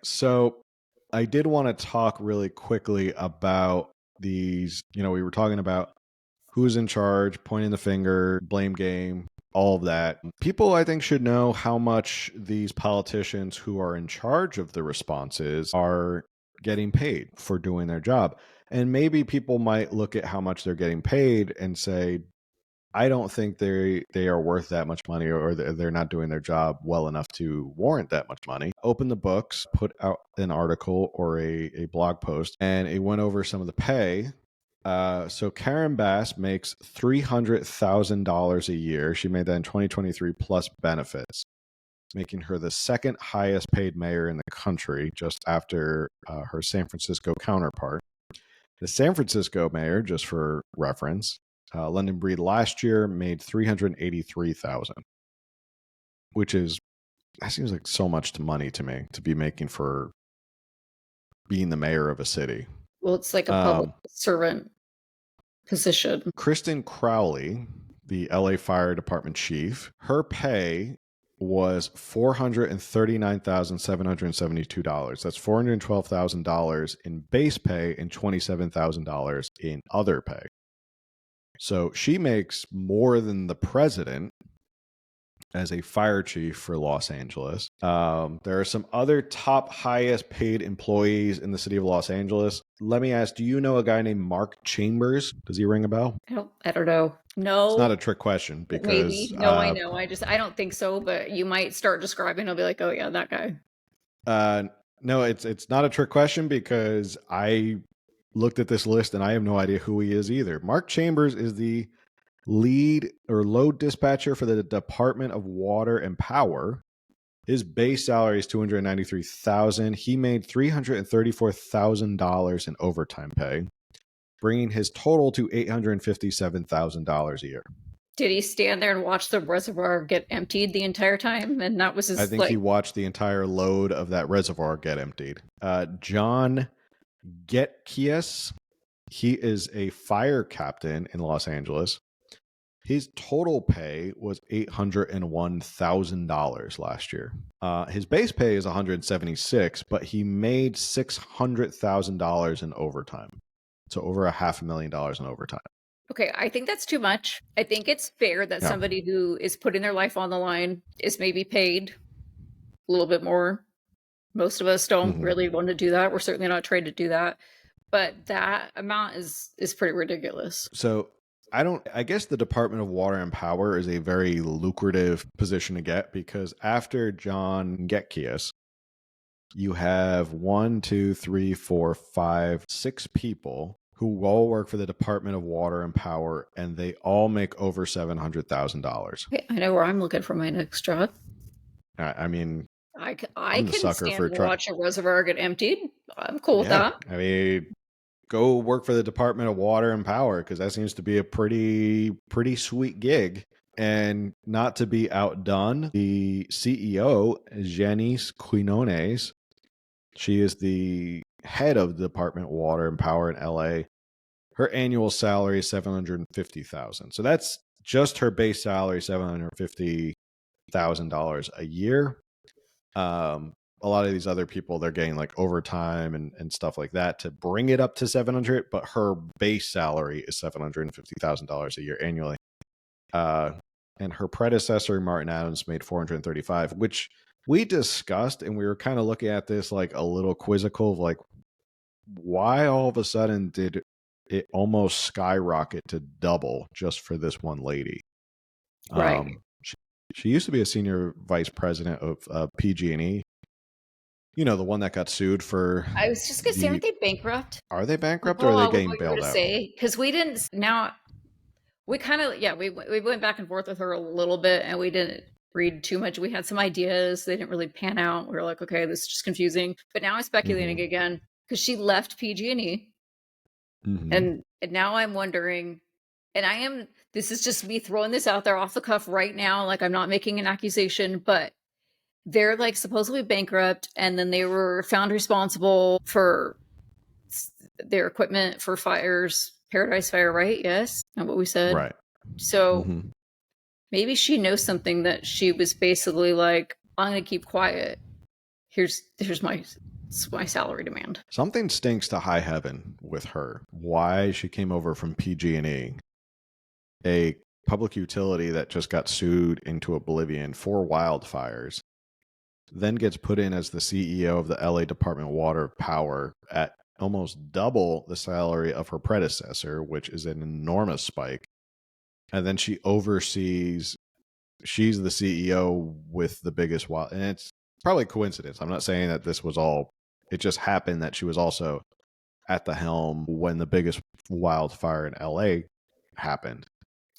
So I did want to talk really quickly about these. We were talking about who's in charge, pointing the finger, blame game, all of that. People, I think, should know how much these politicians who are in charge of the responses are getting paid for doing their job. And maybe people might look at how much they're getting paid and say, I don't think they are worth that much money, or they're not doing their job well enough to warrant that much money. Open the books, put out an article or a blog post, and it went over some of the pay. So Karen Bass makes $300,000 a year. She made that in 2023 plus benefits, making her the second highest paid mayor in the country, just after her San Francisco counterpart. The San Francisco mayor, just for reference, London Breed last year made $383,000, which is, that seems like so much money to me to be making for being the mayor of a city. Well, it's like a public servant position. Kristen Crowley, the LA Fire Department chief, her pay was $439,772. That's $412,000 in base pay and $27,000 in other pay. So she makes more than the president as a fire chief for Los Angeles. There are some other top highest paid employees in the city of Los Angeles. Let me ask, do you know a guy named Mark Chambers? Does he ring a bell? I don't know. No. It's not a trick question because... Maybe. No, I know. I don't think so, but you might start describing, I'll be like, oh yeah, that guy. No, it's not a trick question because I looked at this list and I have no idea who he is either. Mark Chambers is the lead or load dispatcher for the Department of Water and Power. His base salary is $293,000. He made $334,000 in overtime pay, bringing his total to $857,000 a year. Did he stand there and watch the reservoir get emptied the entire time? And that was his... I think he watched the entire load of that reservoir get emptied. John Getkias, he is a fire captain in Los Angeles. His total pay was $801,000 last year. His base pay is $176,000, but he made $600,000 in overtime. So over $500,000 in overtime. Okay, I think that's too much. I think it's fair that somebody who is putting their life on the line is maybe paid a little bit more. Most of us don't really want to do that. We're certainly not trained to do that. But that amount is pretty ridiculous. So I guess the Department of Water and Power is a very lucrative position to get because after John Getkias, you have 6 people who all work for the Department of Water and Power, and they all make over $700,000. Okay, I know where I'm looking for my next job. I mean, I can stand to watch a reservoir get emptied. I'm cool with that. I mean, go work for the Department of Water and Power because that seems to be a pretty sweet gig. And not to be outdone, the CEO, Janice Quinones, she is the head of the Department of Water and Power in LA. Her annual salary is $750,000. So that's just her base salary, $750,000 a year. A lot of these other people, they're getting like overtime and stuff like that to bring it up to 700, but her base salary is $750,000 a year annually. And her predecessor, Martin Adams, made $435,000, which we discussed, and we were kind of looking at this like a little quizzical of like, why all of a sudden did it almost skyrocket to double just for this one lady? Right. She used to be a senior vice president of PG&E. You know, the one that got sued for... I was just going to say, aren't they bankrupt? Are they bankrupt or are they getting bailed out? Because we didn't... Now, we kind of... Yeah, we went back and forth with her a little bit, and we didn't read too much. We had some ideas. They didn't really pan out. We were like, okay, this is just confusing. But now I'm speculating again, because she left PG&E. And now I'm wondering... And this is just me throwing this out there off the cuff right now. Like, I'm not making an accusation, but they're like supposedly bankrupt. And then they were found responsible for their equipment for fires, Paradise Fire, right? Yes. Not what we said. Right. So maybe she knows something that she was basically like, I'm going to keep quiet. Here's my That's my salary demand. Something stinks to high heaven with her. Why she came over from PG&E, a public utility that just got sued into oblivion for wildfires, then gets put in as the CEO of the LA Department of Water Power at almost double the salary of her predecessor, which is an enormous spike. And then she's the CEO with the biggest wild, and it's probably coincidence. I'm not saying that this was all, it just happened that she was also at the helm when the biggest wildfire in LA happened.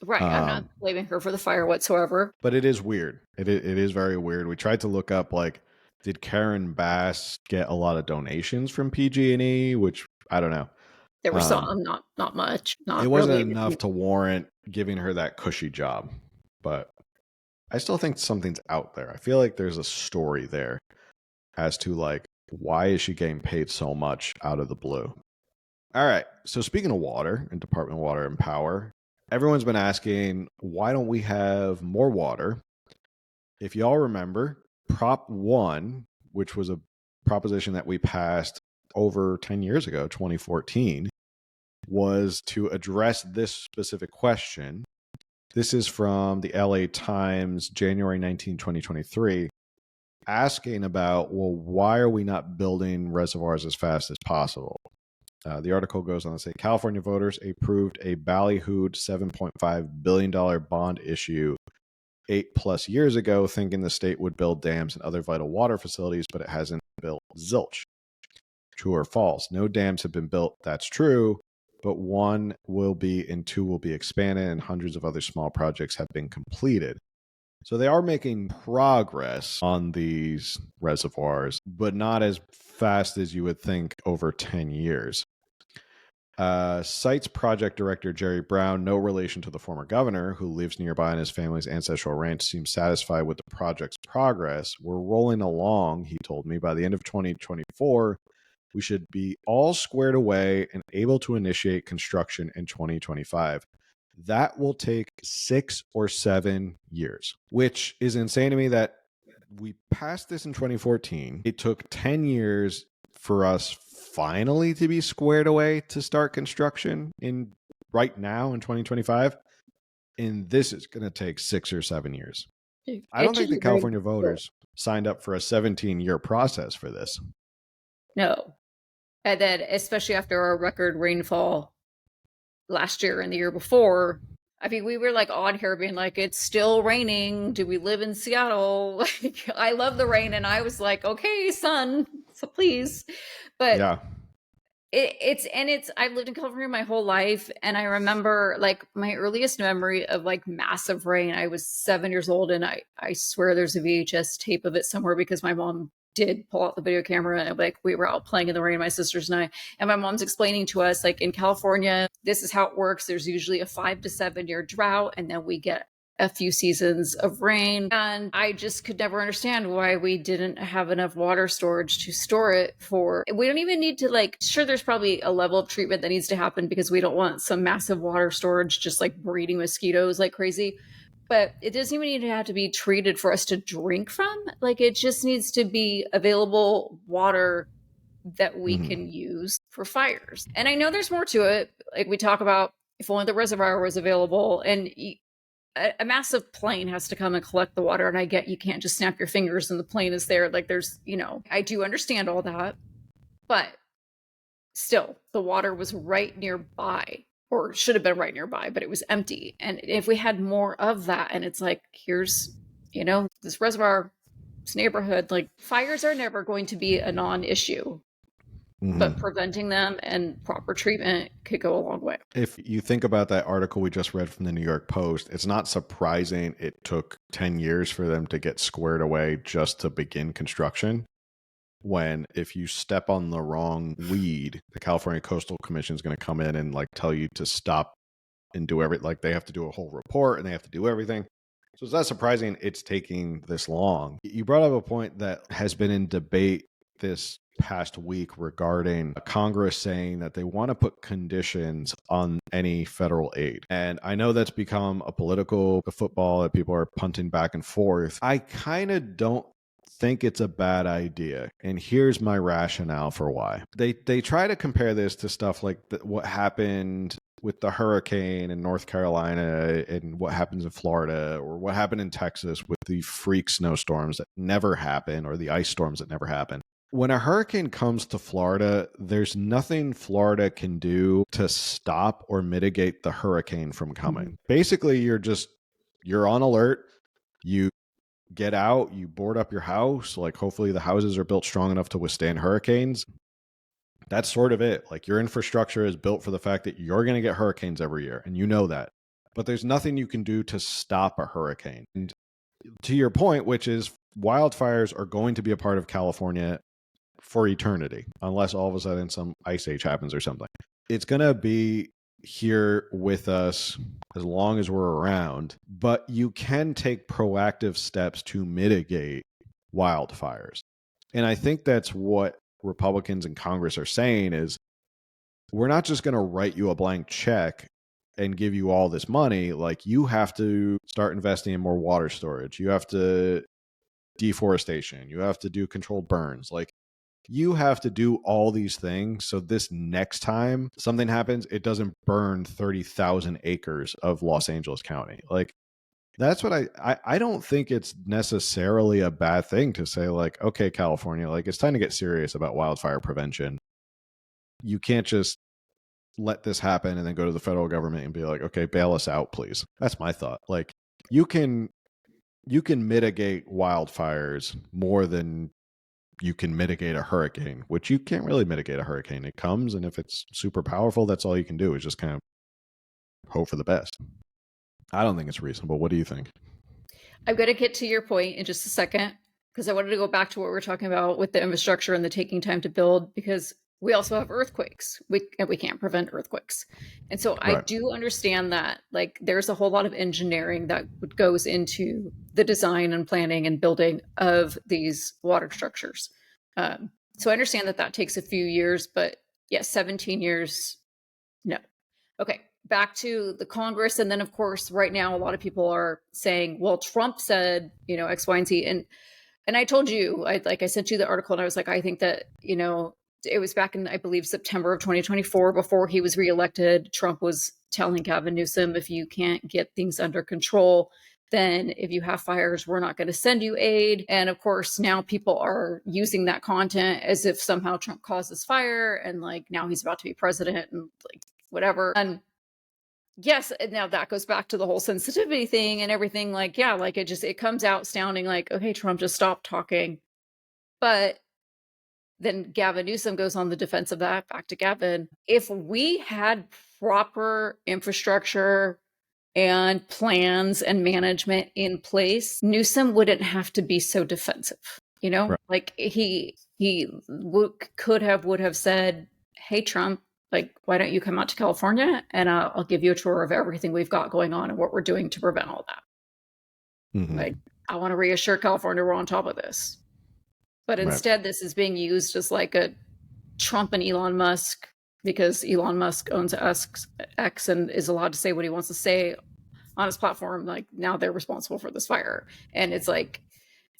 Right. I'm not blaming her for the fire whatsoever. But it is weird. It is very weird. We tried to look up, like, did Karen Bass get a lot of donations from PG&E? Which I don't know. There were some, not much, not It wasn't really enough to warrant giving her that cushy job. But I still think something's out there. I feel like there's a story there as to, like, why is she getting paid so much out of the blue? All right. So speaking of water and Department of Water and Power, everyone's been asking, why don't we have more water? If y'all remember, Prop 1, which was a proposition that we passed over 10 years ago, 2014, was to address this specific question. This is from the LA Times, January 19, 2023, asking about, well, why are we not building reservoirs as fast as possible? The article goes on to say California voters approved a ballyhooed $7.5 billion bond issue 8+ years ago, thinking the state would build dams and other vital water facilities, but it hasn't built zilch. True or false? No dams have been built. That's true, but 1 will be and 2 will be expanded, and hundreds of other small projects have been completed. So they are making progress on these reservoirs, but not as fast as you would think over 10 years. Sites project director Jerry Brown, no relation to the former governor, who lives nearby on his family's ancestral ranch, seems satisfied with the project's progress. We're rolling along, he told me. By the end of 2024, we should be all squared away and able to initiate construction in 2025. That will take 6 or 7 years, which is insane to me that we passed this in 2014. It took 10 years for us finally to be squared away to start construction right now in 2025. And this is going to take 6 or 7 years. I don't think the California voters signed up for a 17-year process for this. No. And then, especially after our record rainfall last year and the year before, I mean, we were like on here being like, it's still raining. Do we live in Seattle? Like, I love the rain. And I was like, okay, sun, so please. But yeah, I've lived in California my whole life. And I remember like my earliest memory of like massive rain. I was 7 years old, and I swear there's a VHS tape of it somewhere because my mom did pull out the video camera, and like we were out playing in the rain, my sisters and I, and my mom's explaining to us, like, in California, this is how it works. There's usually a 5 to 7 year drought, and then we get a few seasons of rain. And I just could never understand why we didn't have enough water storage to store it for. We don't even need to, like, sure, there's probably a level of treatment that needs to happen because we don't want some massive water storage just like breeding mosquitoes like crazy. But it doesn't even need to have to be treated for us to drink from. Like, it just needs to be available water that we can use for fires. And I know there's more to it. Like, we talk about if only the reservoir was available, and a massive plane has to come and collect the water. And I get you can't just snap your fingers and the plane is there. Like, there's, I do understand all that. But still, the water was right nearby, or should have been right nearby, but it was empty. And if we had more of that, and it's like, here's, this reservoir, this neighborhood, like, fires are never going to be a non-issue, but preventing them and proper treatment could go a long way. If you think about that article we just read from the New York Post, it's not surprising it took 10 years for them to get squared away just to begin construction. When if you step on the wrong weed, the California Coastal Commission is going to come in and like tell you to stop and do everything. Like, they have to do a whole report and they have to do everything. So it's not surprising it's taking this long. You brought up a point that has been in debate this past week regarding Congress saying that they want to put conditions on any federal aid. And I know that's become a political football that people are punting back and forth. I kind of don't think it's a bad idea. And here's my rationale for why. They try to compare this to stuff like what happened with the hurricane in North Carolina and what happens in Florida, or what happened in Texas with the freak snowstorms that never happen, or the ice storms that never happen. When a hurricane comes to Florida, there's nothing Florida can do to stop or mitigate the hurricane from coming. Basically, you're on alert. You get out, you board up your house. Like, hopefully the houses are built strong enough to withstand hurricanes. That's sort of it. Like, your infrastructure is built for the fact that you're going to get hurricanes every year, and you know that. But there's nothing you can do to stop a hurricane. And to your point, which is wildfires are going to be a part of California for eternity, unless all of a sudden some ice age happens or something. It's going to be here with us as long as we're around, but you can take proactive steps to mitigate wildfires. And I think that's what Republicans in Congress are saying is, we're not just going to write you a blank check and give you all this money. Like, you have to start investing in more water storage. You have to deforestation. You have to do controlled burns. Like, you have to do all these things so this next time something happens, it doesn't burn 30,000 acres of Los Angeles County. Like, that's what I don't think it's necessarily a bad thing to say, like, okay, California, like, it's time to get serious about wildfire prevention. You can't just let this happen and then go to the federal government and be like, okay, bail us out, please. That's my thought. Like, you can mitigate wildfires more than you can mitigate a hurricane, which you can't really mitigate a hurricane. It comes, and if it's super powerful, that's all you can do is just kind of hope for the best. I don't think it's reasonable. What do you think? I'm going to get to your point in just a second, because I wanted to go back to what we were talking about with the infrastructure and the taking time to build, because we also have earthquakes. We can't prevent earthquakes. And so I do understand that, like, there's a whole lot of engineering that goes into the design and planning and building of these water structures. So I understand that takes a few years, but yes, 17 years, no. Okay, back to the Congress. And then, of course, right now, a lot of people are saying, well, Trump said, X, Y, and Z. And I told you, I sent you the article, and I was like, I think that, it was back in, I believe, September of 2024, before he was reelected. Trump was telling Gavin Newsom, if you can't get things under control, then if you have fires, we're not going to send you aid. And of course, now people are using that content as if somehow Trump caused this fire, and like now he's about to be president and like whatever. And yes, now that goes back to the whole sensitivity thing and everything. Like, yeah, like it comes out sounding like, okay, Trump, just stop talking. But then Gavin Newsom goes on the defense of that. Back to Gavin. If we had proper infrastructure and plans and management in place, Newsom wouldn't have to be so defensive. Right. Like he would have said, hey, Trump, like, why don't you come out to California and I'll give you a tour of everything we've got going on and what we're doing to prevent all that. Mm-hmm. Like, I want to reassure California we're on top of this. But instead, This is being used as like a Trump and Elon Musk, because Elon Musk owns X and is allowed to say what he wants to say on his platform. Like, now they're responsible for this fire. And it's like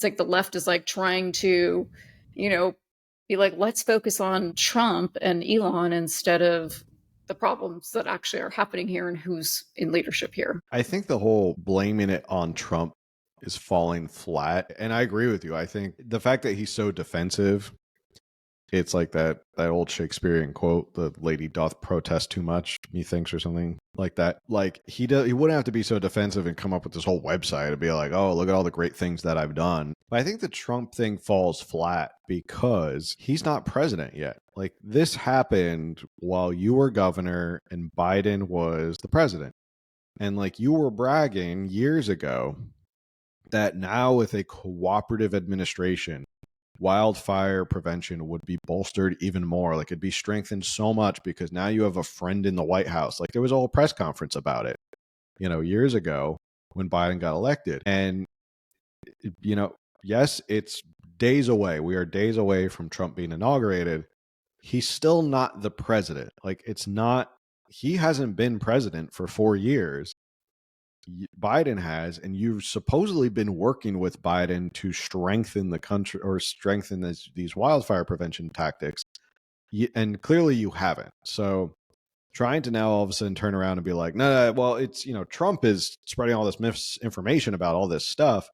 the left is like trying to, be like, let's focus on Trump and Elon instead of the problems that actually are happening here and who's in leadership here. I think the whole blaming it on Trump is falling flat. And I agree with you. I think the fact that he's so defensive, it's like that old Shakespearean quote, the lady doth protest too much, methinks, or something like that. Like, he wouldn't have to be so defensive and come up with this whole website and be like, oh, look at all the great things that I've done. But I think the Trump thing falls flat because he's not president yet. Like, this happened while you were governor and Biden was the president. And like, you were bragging years ago that now with a cooperative administration, wildfire prevention would be bolstered even more. Like, it'd be strengthened so much because now you have a friend in the White House. Like, there was a whole press conference about it, years ago when Biden got elected. And, yes, it's days away. We are days away from Trump being inaugurated. He's still not the president. Like, he hasn't been president for 4 years. Biden has, and you've supposedly been working with Biden to strengthen the country or strengthen these wildfire prevention tactics, and clearly you haven't. So trying to now all of a sudden turn around and be like, no, well, it's, Trump is spreading all this misinformation about all this stuff.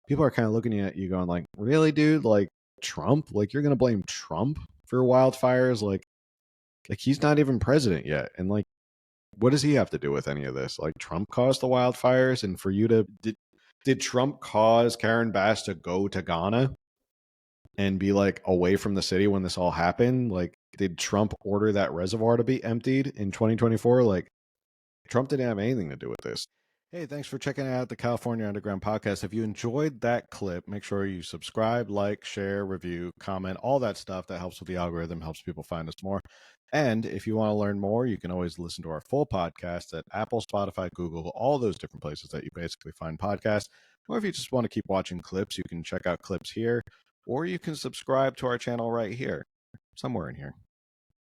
People are kind of looking at you going like, really, dude? Like, Trump? Like, you're going to blame Trump for wildfires? Like he's not even president yet. And like, what does he have to do with any of this? Like, Trump caused the wildfires, and for you to did Trump cause Karen Bass to go to Ghana and be like away from the city when this all happened? Like, did Trump order that reservoir to be emptied in 2024? Like, Trump didn't have anything to do with this. Hey, thanks for checking out the California Underground podcast. If you enjoyed that clip, make sure you subscribe, like, share, review, comment, all that stuff that helps with the algorithm, helps people find us more. And if you want to learn more, you can always listen to our full podcast at Apple, Spotify, Google, all those different places that you basically find podcasts. Or if you just want to keep watching clips, you can check out clips here, or you can subscribe to our channel right here, somewhere in here.